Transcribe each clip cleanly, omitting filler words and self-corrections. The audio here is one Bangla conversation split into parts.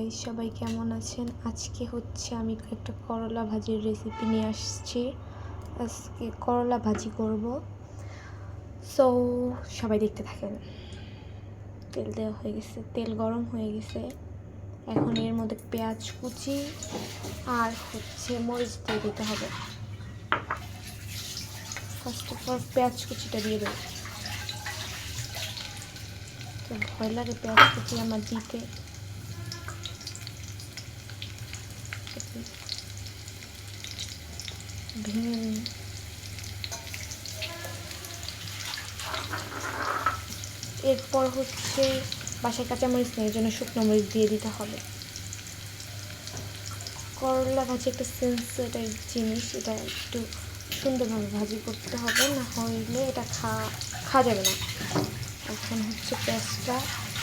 গাইস, সবাই কেমন আছেন? আজকে হচ্ছে আমি একটা করলা ভাজির রেসিপি নিয়ে আসছি। আজকে করলা ভাজি করব। সো সবাই দেখতে থাকেন। তেল দেওয়া হয়ে গেছে, তেল গরম হয়ে গেছে। এখন এর মধ্যে পেঁয়াজ কুচি আর হচ্ছে মরিচ দিয়ে দিতে হবে। ফার্স্ট অফ অল পেঁয়াজ কুচিটা দিয়ে দেবো। তো ভয় লাগে পেঁয়াজ কুচি আমার দিতে। ভেঙে নিই। এরপর হচ্ছে বাসায় কাঁচামরিচ নেই, জন্য শুকনো মরিচ দিয়ে দিতে হবে। করলা ভাজি একটা সেন্সিটিভ জিনিস, এটা একটু সুন্দরভাবে ভাজি করতে হবে, না হইলে এটা খাওয়া যাবে না। এখন হচ্ছে পেঁয়াজটা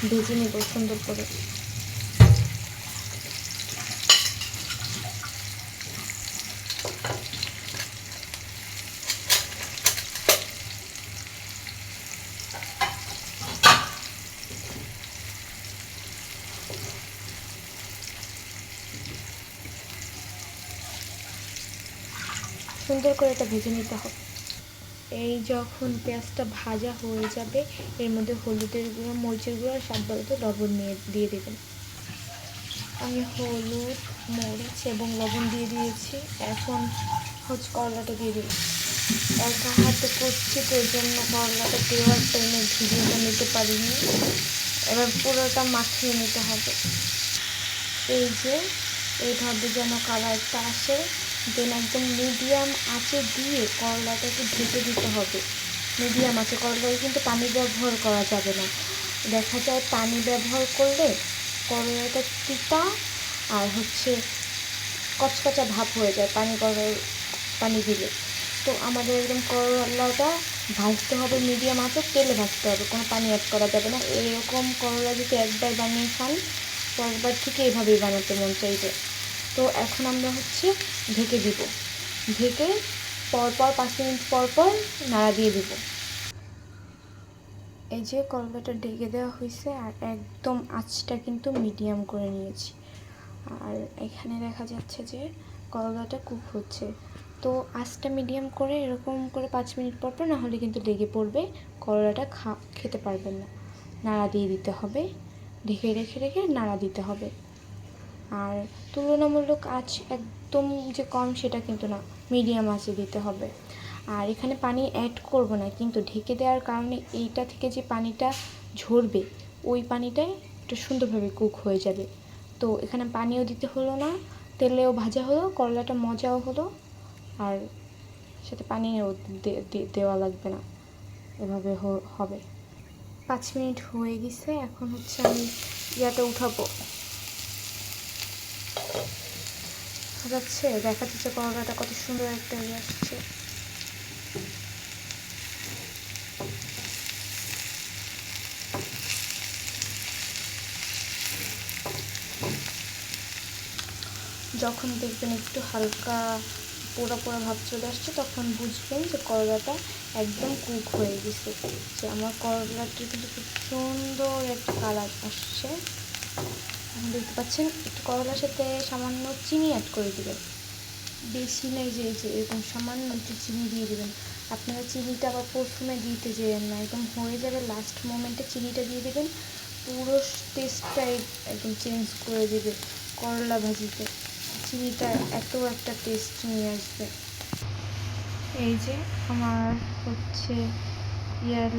ভেজে নেব সুন্দর করে। সুন্দর করে এটা ভেজে নিতে হবে। এই যখন পেঁয়াজটা ভাজা হয়ে যাবে, এর মধ্যে হলুদের গুঁড়ো, মরিচের গুঁড়ো আর স্বাদ মতো লবণ দিয়ে দেবেন। আমি হলুদ, মরিচ এবং লবণ দিয়ে দিয়েছি। এখন হচ্ছে করলাটা দিয়ে দিলাম। একা হাতে করছি, তো এর জন্য করলাটা দেওয়ার টাইমে ভিডিওটা নিতে পারিনি। এবার পুরোটা মাখিয়ে নিতে হবে। এই যে এইভাবে যেন কালারটা আসে, দেন একদম মিডিয়াম আঁচে দিয়ে করলাটাকে ঢেকে দিতে হবে। মিডিয়াম আঁচে, করলায় কিন্তু পানি ব্যবহার করা যাবে না। দেখা যায় পানি ব্যবহার করলে করলাটা তিতা আর হচ্ছে কচকচা ভাব হয়ে যায় পানি দিলে। তো আমাদের একদম করলাটা ভাজতে হবে মিডিয়াম আঁচে, তেলে ভাজতে হবে, কোনো পানি অ্যাড করা যাবে না। এরকম করলা যদি একবার বানিয়ে খান, পরেরবার থেকে এভাবেই বানাতে মন চাইবে। তো এখন আমরা হচ্ছে ঢেকে দিব। ঢেকে পরপর 5 মিনিট পরপর নাড়া দিয়ে দিব। এই যে করলাটা ঢেকে দেওয়া হয়েছে, আর একদম আঁচটা কিন্তু মিডিয়াম করে নিয়েছি। আর এখানে দেখা যাচ্ছে যে করলাটা কুক হচ্ছে। তো আঁচটা মিডিয়াম করে এরকম করে 5 মিনিট পর না হলে কিন্তু লেগে পড়বে, করলাটা খেতে পারবেন না। নাড়া দিয়ে দিতে হবে, ঢেকে রেখে নাড়া দিতে হবে। আর তুলনামূলক আঁচ একদম যে কম সেটা কিন্তু না, মিডিয়াম আঁচে দিতে হবে। আর এখানে পানি অ্যাড করব না, কিন্তু ঢেকে দেওয়ার কারণে এইটা থেকে যে পানিটা ঝরবে, ওই পানিটাই একটু সুন্দরভাবে কুক হয়ে যাবে। তো এখানে পানিও দিতে হলো না, তেলেও ভাজা হলো, করলাটা মজাও হলো, আর সাথে পানিও দেওয়া লাগবে না। এভাবে হবে। 5 মিনিট হয়ে গেছে। এখন হচ্ছে আমি উঠাবো। যাচ্ছে, দেখা যাচ্ছে করলাটা কত সুন্দর একটা আসছে। যখন দেখবেন একটু হালকা পোড়া ভাব চলে আসছে, তখন বুঝবেন যে করলাটা একদম কুক হয়ে গেছে। যে আমার করলাটা কিন্তু খুব সুন্দর একটা কালার আসছে। দেখতে পাচ্ছেন, একটু করলার সাথে সামান্য চিনি অ্যাড করে দেবেন। বেশি নেই, যে এরকম সামান্য একটু চিনি দিয়ে দেবেন। আপনারা চিনিটা আবার প্রথমে দিতে যেয়েন না, একদম হয়ে যাবে লাস্ট মোমেন্টে চিনিটা দিয়ে দেবেন। পুরো টেস্টটাই একদম চেঞ্জ করে দেবে করলা ভাজিতে। চিনিটা এত একটা টেস্ট নিয়ে আসবে। এই যে আমার হচ্ছে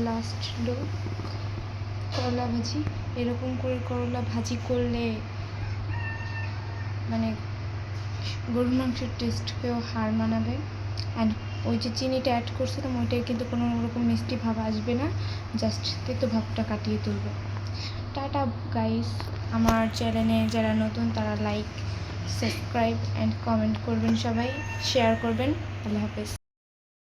লাস্ট লুক করলা ভাজি। এরকম করে করলা ভাজি করলে মানে গরুর মাংসের টেস্টকেও হার মানাবে। অ্যান্ড ওই যে চিনিটা অ্যাড করছিলাম, ওইটাই কিন্তু কোনো রকম মিষ্টি ভাব আসবে না, জাস্ট তেতো ভাবটা কাটিয়ে তুলবে। Tata guys. আমার চ্যানেলে যারা নতুন তারা লাইক, সাবস্ক্রাইব অ্যান্ড কমেন্ট করবেন, সবাই শেয়ার করবেন। আল্লাহ হাফেজ।